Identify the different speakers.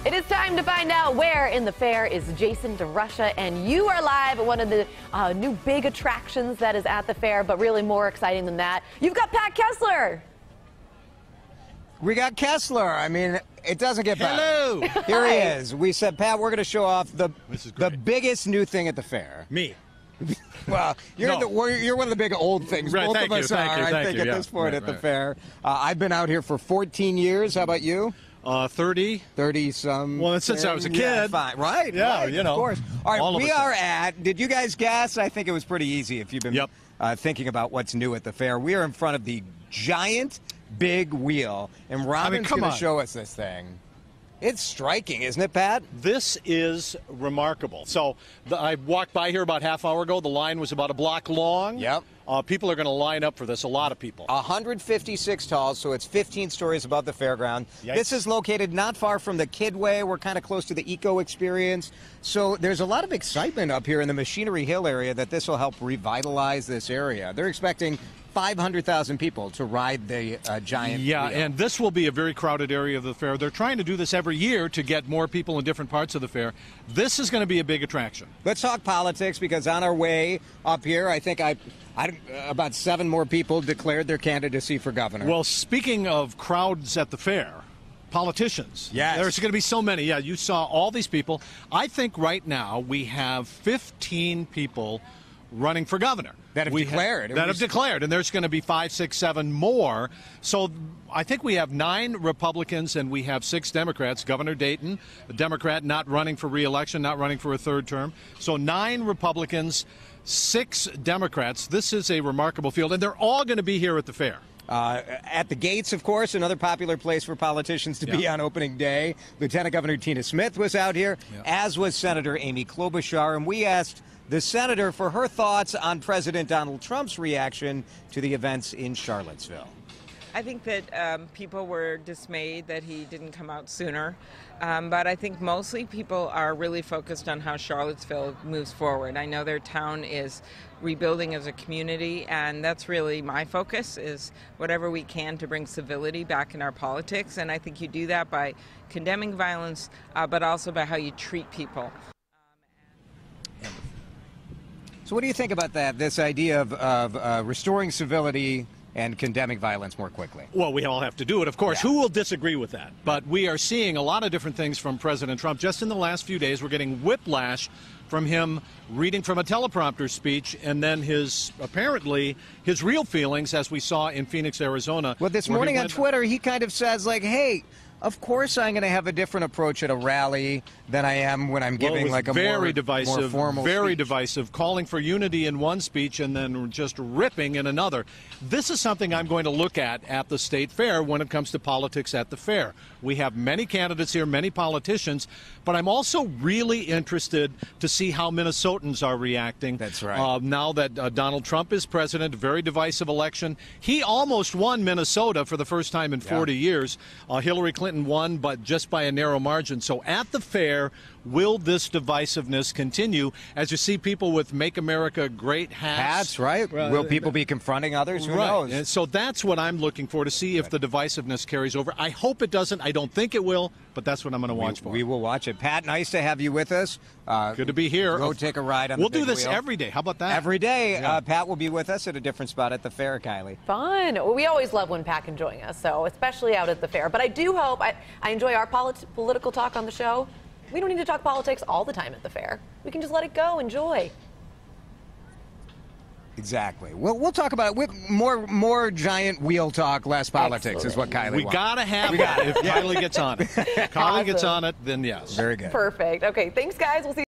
Speaker 1: It is time to find out where in the fair is Jason DeRusha, and you are live at one of the new big attractions that is at the fair, but really more exciting than that, you've got Pat Kessler.
Speaker 2: We got Kessler. I mean, it doesn't get better.
Speaker 3: Hello.
Speaker 2: Here he is. We said, Pat, we're going to show off the biggest new thing at the fair.
Speaker 3: Me.
Speaker 2: Well, you're one of the big old things.
Speaker 3: Right,
Speaker 2: Both
Speaker 3: thank
Speaker 2: of
Speaker 3: you,
Speaker 2: us
Speaker 3: thank
Speaker 2: are,
Speaker 3: you,
Speaker 2: I
Speaker 3: thank
Speaker 2: think,
Speaker 3: you,
Speaker 2: at
Speaker 3: yeah.
Speaker 2: this point
Speaker 3: Right,
Speaker 2: at the
Speaker 3: right.
Speaker 2: fair. I've been out here for 14 years. How about you?
Speaker 3: 30.
Speaker 2: 30-some.
Speaker 3: Well, since I was a kid.
Speaker 2: Yeah, fine. Right,
Speaker 3: Yeah,
Speaker 2: right,
Speaker 3: you know.
Speaker 2: of course. All right,
Speaker 3: all of
Speaker 2: we
Speaker 3: us
Speaker 2: are at, did you guys guess? I think it was pretty easy if you've been thinking about what's new at the fair. We are in front of the giant big wheel, and Robin's going to show us this thing. It's striking, isn't it, Pat?
Speaker 3: This is remarkable. So I walked by here about half hour ago. The line was about a block long.
Speaker 2: Yep.
Speaker 3: People are going to line up for this, a lot of people.
Speaker 2: 156 tall, so it's 15 stories above the fairground.
Speaker 3: Yikes.
Speaker 2: This is located not far from the Kidway. We're kind of close to the Eco Experience. So there's a lot of excitement up here in the Machinery Hill area that this will help revitalize this area. They're expecting 500,000 people to ride the giant wheel.
Speaker 3: And this will be a very crowded area of the fair. They're trying to do this every year to get more people in different parts of the fair. This is going to be a big attraction.
Speaker 2: Let's talk politics, because on our way up here, I think about 7 more people declared their candidacy for governor.
Speaker 3: Well, speaking of crowds at the fair, politicians.
Speaker 2: Yes.
Speaker 3: There's going to be so many. Yeah, you saw all these people. I think right now we have 15 people running for governor.
Speaker 2: That have declared.
Speaker 3: Have declared, and there's going to be 5, 6, 7 more. So I think we have 9 Republicans and we have 6 Democrats. Governor Dayton, a Democrat, not running for re-election, not running for a 3rd term. So 9 Republicans, 6 Democrats. This is a remarkable field, and they're all going to be here at the fair.
Speaker 2: At the gates, of course, another popular place for politicians to be on opening day. Lieutenant Governor Tina Smith was out here, as was Senator Amy Klobuchar, and we asked the senator for her thoughts on President Donald Trump's reaction to the events in Charlottesville.
Speaker 4: I think that people were dismayed that he didn't come out sooner, but I think mostly people are really focused on how Charlottesville moves forward. I know their town is rebuilding as a community, and that's really my focus, is whatever we can to bring civility back in our politics, and I think you do that by condemning violence, but also by how you treat people.
Speaker 2: So what do you think about that, this idea of restoring civility and condemning violence more quickly?
Speaker 3: Well, we all have to do it, of course. Who will disagree with that? But we are seeing a lot of different things from President Trump. Just in the last few days, we're getting whiplash from him reading from a teleprompter speech, and then apparently his real feelings, as we saw in Phoenix, Arizona.
Speaker 2: Well, this morning on Twitter, he kind of says, like, hey, of course I'm going to have a different approach at a rally than I am when I'm giving like a more formal speech.
Speaker 3: Divisive, calling for unity in one speech and then just ripping in another. This is something I'm going to look at the state fair when it comes to politics at the fair. We have many candidates here, many politicians, but I'm also really interested to see how Minnesotans are reacting.
Speaker 2: That's right.
Speaker 3: Now that Donald Trump is president, very divisive election. He almost won Minnesota for the first time in 40 years. Hillary Clinton won, but just by a narrow margin. So at the fair, will this divisiveness continue as you see people with Make America Great hats?
Speaker 2: Hats, right. Will people be confronting others? Who knows?
Speaker 3: And so that's what I'm looking for, to see if the divisiveness carries over. I hope it doesn't. I don't think it will, but that's what I'm going to watch for.
Speaker 2: We will watch it. Pat, nice to have you with us.
Speaker 3: Good to be here.
Speaker 2: Go take a ride on
Speaker 3: We'll
Speaker 2: the big
Speaker 3: do this
Speaker 2: wheel.
Speaker 3: Every day. How about that?
Speaker 2: Every day. Pat will be with us at a different spot at the fair, Kylie.
Speaker 1: Fun. Well, we always love when Pat can join us, so especially out at the fair. But I do hope, I enjoy our political talk on the show. We don't need to talk politics all the time at the fair. We can just let it go, enjoy.
Speaker 2: Exactly. We'll talk about it. More giant wheel talk, less politics. Excellent. Is what Kylie wants.
Speaker 3: We got to have it if Kylie gets on it. If Kylie gets on it, then yes.
Speaker 2: Very good.
Speaker 1: Perfect. Okay, thanks, guys. We'll see you